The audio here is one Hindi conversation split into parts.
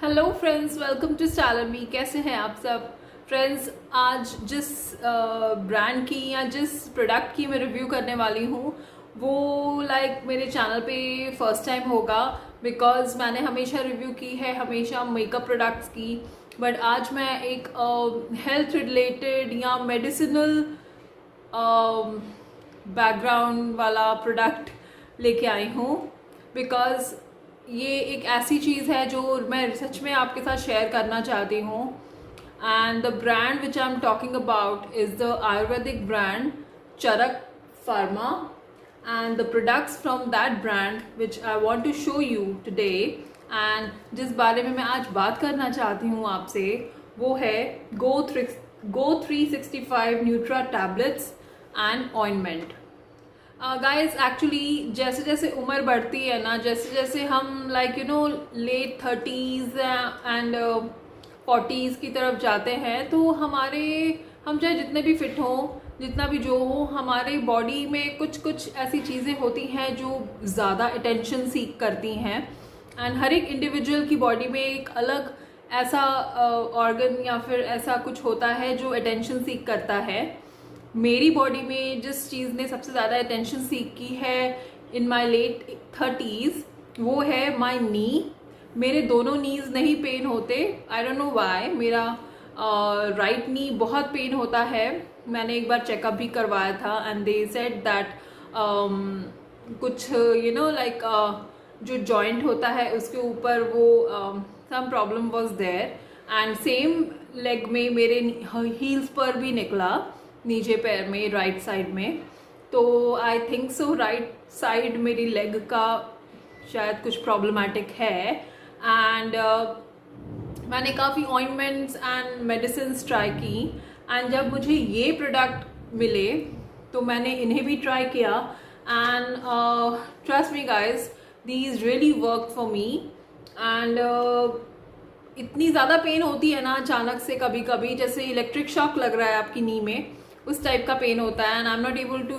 Hello friends, welcome to style me. कैसे हैं आप सब फ्रेंड्स? आज जिस ब्रांड की या जिस प्रोडक्ट की मैं रिव्यू करने वाली हूँ वो मेरे चैनल पे फर्स्ट टाइम होगा, बिकॉज मैंने हमेशा रिव्यू की है हमेशा मेकअप प्रोडक्ट्स की। बट आज मैं एक हेल्थ रिलेटेड या मेडिसिनल बैकग्राउंड वाला प्रोडक्ट लेके आई हूँ, बिकॉज ये एक ऐसी चीज़ है जो मैं सच में आपके साथ शेयर करना चाहती हूँ। And the brand which I am talking about is the Ayurvedic brand Charak Pharma, and the products from that brand which I want to show you today. And जिस बारे में मैं आज बात करना चाहती हूँ आपसे वो है गो 365 Nutra tablets and ointment. Guys, actually जैसे जैसे उम्र बढ़ती है ना, जैसे जैसे हम लेट 30s एंड 40s की तरफ जाते हैं, तो हम चाहे जितने भी फिट हों, जितना भी जो हो, हमारे बॉडी में कुछ कुछ ऐसी चीज़ें होती हैं जो ज़्यादा अटेंशन सीक करती हैं। एंड हर एक इंडिविजुअल की बॉडी में एक अलग ऐसा ऑर्गन या फिर ऐसा कुछ होता है जो अटेंशन सीक करता है। मेरी बॉडी में जिस चीज़ ने सबसे ज़्यादा अटेंशन सीख की है इन माई लेट 30s वो है माई नी। मेरे दोनों नीज नहीं पेन होते, आई डोंट नो वाई। मेरा राइट नी बहुत पेन होता है। मैंने एक बार चेकअप भी करवाया था एंड दे सेड दैट कुछ जो जॉइंट होता है उसके ऊपर वो some problem was there. And same leg में मेरे हील्स पर भी निकला, नीचे पैर में, राइट साइड में। तो I think so right side मेरी लेग का शायद कुछ प्रॉब्लमेटिक है। एंड मैंने काफ़ी ऑइंटमेंट्स एंड मेडिसिन ट्राई की, एंड जब मुझे ये प्रोडक्ट मिले तो मैंने इन्हें भी ट्राई किया। And trust me guys, these really work for me. And इतनी ज़्यादा पेन होती है ना अचानक से, कभी कभी जैसे इलेक्ट्रिक शॉक लग रहा है आपकी नी में, उस टाइप का पेन होता है। And I am not able to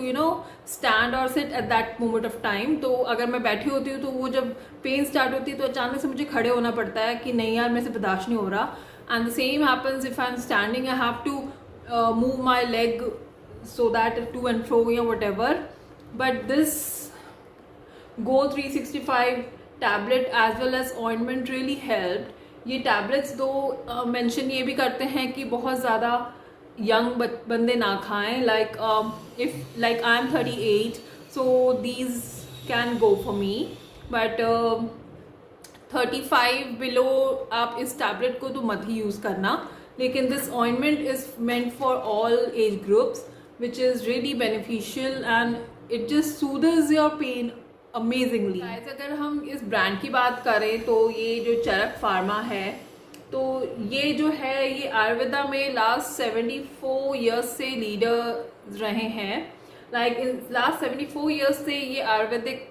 stand or sit at that moment of time. तो अगर मैं बैठी होती हूँ तो वो जब पेन स्टार्ट होती है तो अचानक से मुझे खड़े होना पड़ता है कि नहीं यार, मेरे से बर्दाश्त नहीं हो रहा। And the same happens if I am standing, I have to move my leg so that to and fro या whatever. But this go 365 tablet as well as ointment really help. ये टैबलेट्स दो मेंशन ये भी करते हैं कि बहुत ज़्यादा यंग बंदे ना खाएं, if I M 38, so these can go for me. But 35 below आप इस टैबलेट को तो मत ही यूज़ करना। लेकिन this ointment is meant for all age groups which is really beneficial and it just soothes your pain amazingly. अगर हम इस ब्रांड की बात करें तो ये जो चरक फार्मा है, तो ये जो है ये आयुर्वेदा में लास्ट 74 ईयर्स से लीडर रहे हैं। इन लास्ट 74 ईयर्स से ये आयुर्वेदिक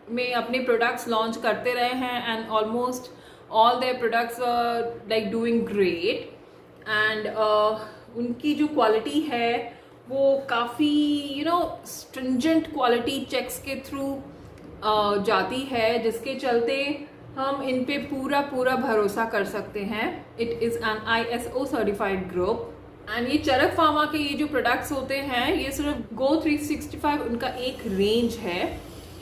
में अपने प्रोडक्ट्स लॉन्च करते रहे हैं, and almost all their products are doing great. And उनकी जो क्वालिटी है वो काफ़ी स्ट्रिंजेंट क्वालिटी चेक्स के थ्रू जाती है, जिसके चलते हम इन पे पूरा पूरा भरोसा कर सकते हैं। It is an ISO certified group. And ये चरक फार्मा के ये जो प्रोडक्ट्स होते हैं ये सिर्फ गो 365 उनका एक रेंज है।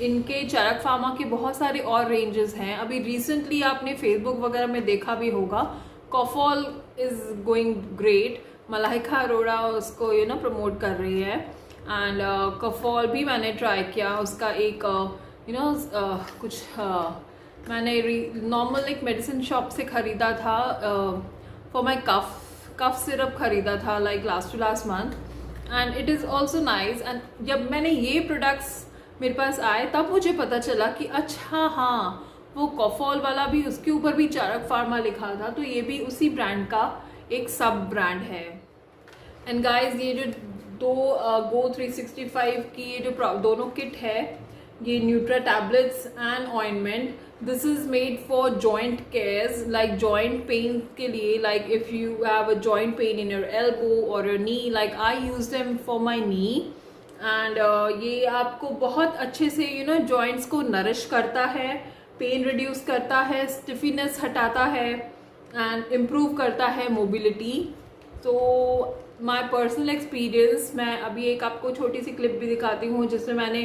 इनके चरक फार्मा के बहुत सारे और रेंजेस हैं। अभी रिसेंटली आपने फेसबुक वगैरह में देखा भी होगा, कॉफॉल is going great. Malaika Arora उसको प्रमोट कर रही है। एंड कॉफॉल भी मैंने ट्राई किया, उसका एक कुछ मैंने नॉर्मल एक मेडिसिन शॉप से ख़रीदा था फॉर माई कफ सिरप ख़रीदा था last to last month, and it is also nice. And जब मैंने ये प्रोडक्ट्स मेरे पास आए तब मुझे पता चला कि अच्छा हाँ, वो कॉफॉल वाला भी, उसके ऊपर भी चरक फार्मा लिखा था, तो ये भी उसी ब्रांड का एक सब ब्रांड है। एंड गाइज, ये जो दो गो 365 की ये जो दोनों किट है, ये nutra tablets and ointment, this is made for joint cares, like joint pain के लिए। Like if you have a joint pain in your elbow or your knee, like I use them for my knee. And ये आपको बहुत अच्छे से जॉइंट्स को नरिश करता है, पेन रिड्यूस करता है, स्टिफिनेस हटाता है एंड इम्प्रूव करता है मोबिलिटी। तो माय पर्सनल एक्सपीरियंस, मैं अभी एक आपको छोटी सी क्लिप भी दिखाती हूँ जिसमें मैंने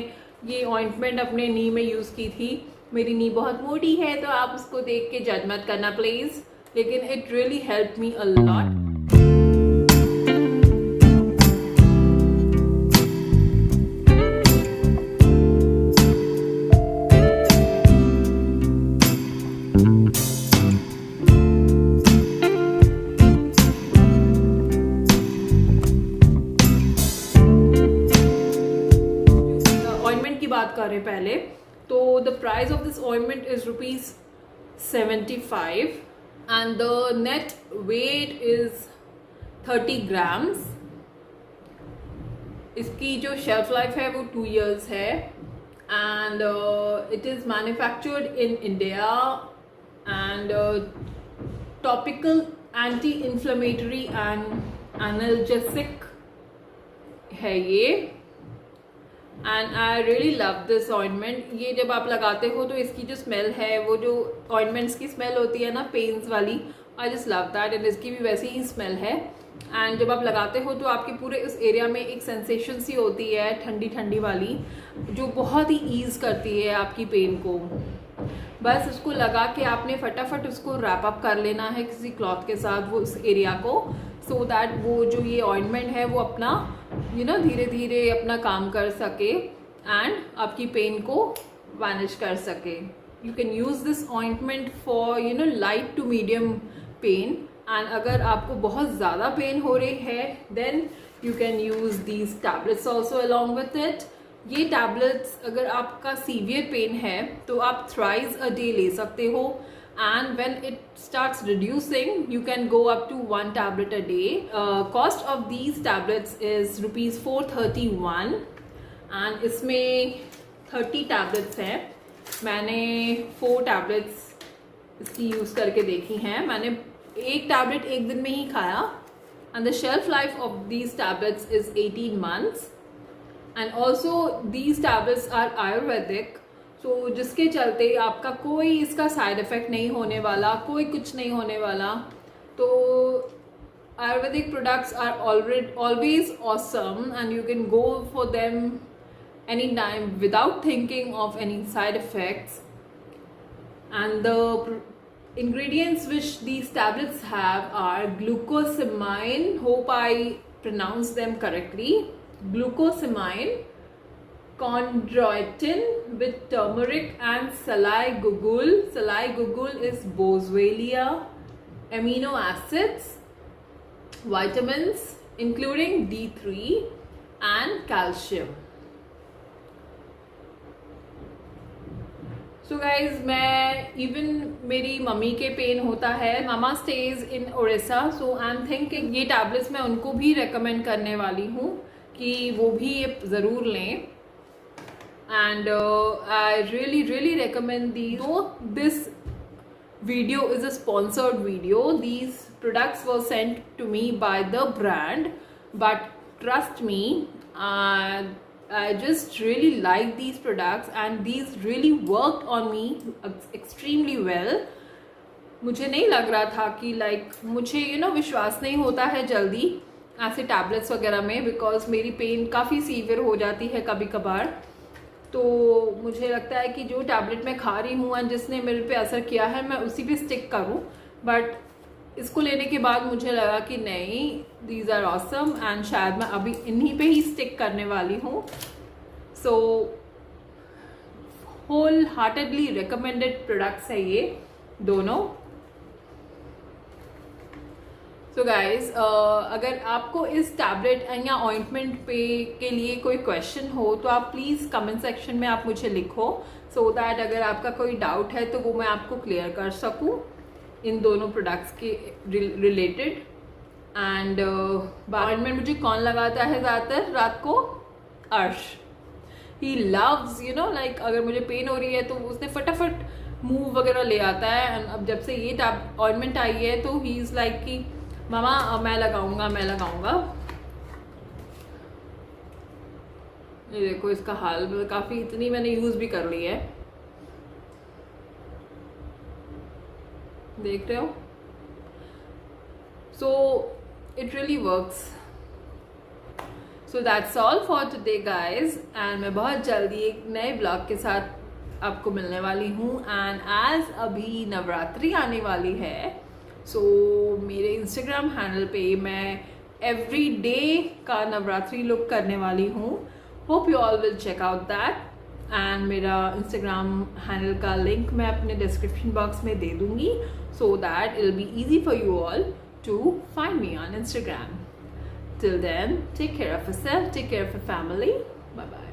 ये ऑइंटमेंट अपने नी में यूज़ की थी। मेरी नी बहुत मोटी है तो आप उसको देख के जज मत करना प्लीज़, लेकिन it really help me a lot. बात करें पहले तो the price of this ointment is ₹75 and the net weight is 30 grams. इसकी जो शेल्फ लाइफ है वो 2 years है and it is manufactured in India and topical anti inflammatory and analgesic है ये। And I really love this ointment. ये जब आप लगाते हो तो इसकी जो स्मेल है, वो जो ऑइंटमेंट्स की स्मेल होती है ना पेन्स वाली, I just love that. And इसकी भी वैसी ही स्मेल है। एंड जब आप लगाते हो तो आपके पूरे उस एरिया में एक सेंसेशन सी होती है ठंडी ठंडी वाली, जो बहुत ही ईज़ करती है आपकी पेन को। बस उसको लगा के आपने फटाफट उसको रैप अप कर लेना है किसी क्लॉथ के साथ वो उस एरिया को, सो दैट वो जो ये ऑइंटमेंट है वो अपना धीरे धीरे अपना काम कर सके एंड आपकी पेन को वैनिश कर सके। You can use this ointment for light to medium pain, and अगर आपको बहुत ज़्यादा पेन हो रही है then you can use these tablets also along with it. ये टैबलेट्स अगर आपका सीवियर पेन है तो आप थ्राइस अ डे ले सकते हो, and when it starts reducing you can go up to 1 tablet a day. Cost of these tablets is ₹431 and इसमें 30 tablets हैं। मैंने 4 tablets इसकी यूज़ करके देखी हैं। मैंने एक टैबलेट एक दिन में ही खाया and the shelf life of these tablets is 18 months and also these tablets are Ayurvedic, तो जिसके चलते आपका कोई इसका साइड इफ़ेक्ट नहीं होने वाला, कोई कुछ नहीं होने वाला। तो Ayurvedic products are always awesome and you can go for them any time without thinking of any side effects. And the ingredients which these tablets have are glucosamine, hope I pronounce them correctly, glucosamine, chondroitin with turmeric and salai gugul. Salai gugul is boswellia, amino acids, vitamins including D3 and calcium. So guys, मैं इवन मेरी मम्मी के पेन होता है, मामा stays in Odisha, so I am thinking ये टैबलेट्स मैं उनको भी रेकमेंड करने वाली हूँ कि वो भी ये ज़रूर लें। and I really recommend these. So this video is a sponsored video. These products were sent to me by the brand, but trust me, I just really like these products and these really worked on me extremely well. मुझे नहीं लग रहा था कि मुझे विश्वास नहीं होता है जल्दी ऐसे टैबलेट्स वगैरह में, बिकॉज मेरी पेन काफ़ी सीवियर हो जाती है कभी कभार। तो मुझे लगता है कि जो टैबलेट मैं खा रही हूँ एंड जिसने मेरे पे असर किया है मैं उसी पे स्टिक करूँ, बट इसको लेने के बाद मुझे लगा कि नहीं, दीज आर ऑसम एंड शायद मैं अभी इन्हीं पे ही स्टिक करने वाली हूँ। So wholeheartedly recommended products है ये दोनों। तो गाइज, अगर आपको इस टैबलेट या ऑइंटमेंट पे के लिए कोई क्वेश्चन हो तो आप प्लीज़ कमेंट सेक्शन में आप मुझे लिखो, सो दैट अगर आपका कोई डाउट है तो वो मैं आपको क्लियर कर सकूं इन दोनों प्रोडक्ट्स के रिलेटेड। एंड ऑइंटमेंट मुझे कौन लगाता है ज़्यादातर रात को? अर्श। ही लव्स अगर मुझे पेन हो रही है तो उसने फटाफट मूव वगैरह ले आता है। एंड अब जब से ये ऑइंटमेंट आई है तो ही इज़ लाइक कि मामा मैं लगाऊंगा। ये देखो इसका हाल, काफ़ी इतनी मैंने यूज़ भी कर ली है। देख रहे हो? So it really works. So that's all for today guys, and मैं बहुत जल्दी एक नए ब्लॉग के साथ आपको मिलने वाली हूँ. एंड एज अभी नवरात्रि आने वाली है, सो मेरे इंस्टाग्राम हैंडल पे मैं एवरी डे का नवरात्रि लुक करने वाली हूँ. Hope you all will check out that. And मेरा इंस्टाग्राम हैंडल का लिंक मैं अपने डिस्क्रिप्शन बॉक्स में दे दूँगी, so that it will be easy for you all to find me on Instagram. Till then, take care of yourself, take care of your family. Bye bye.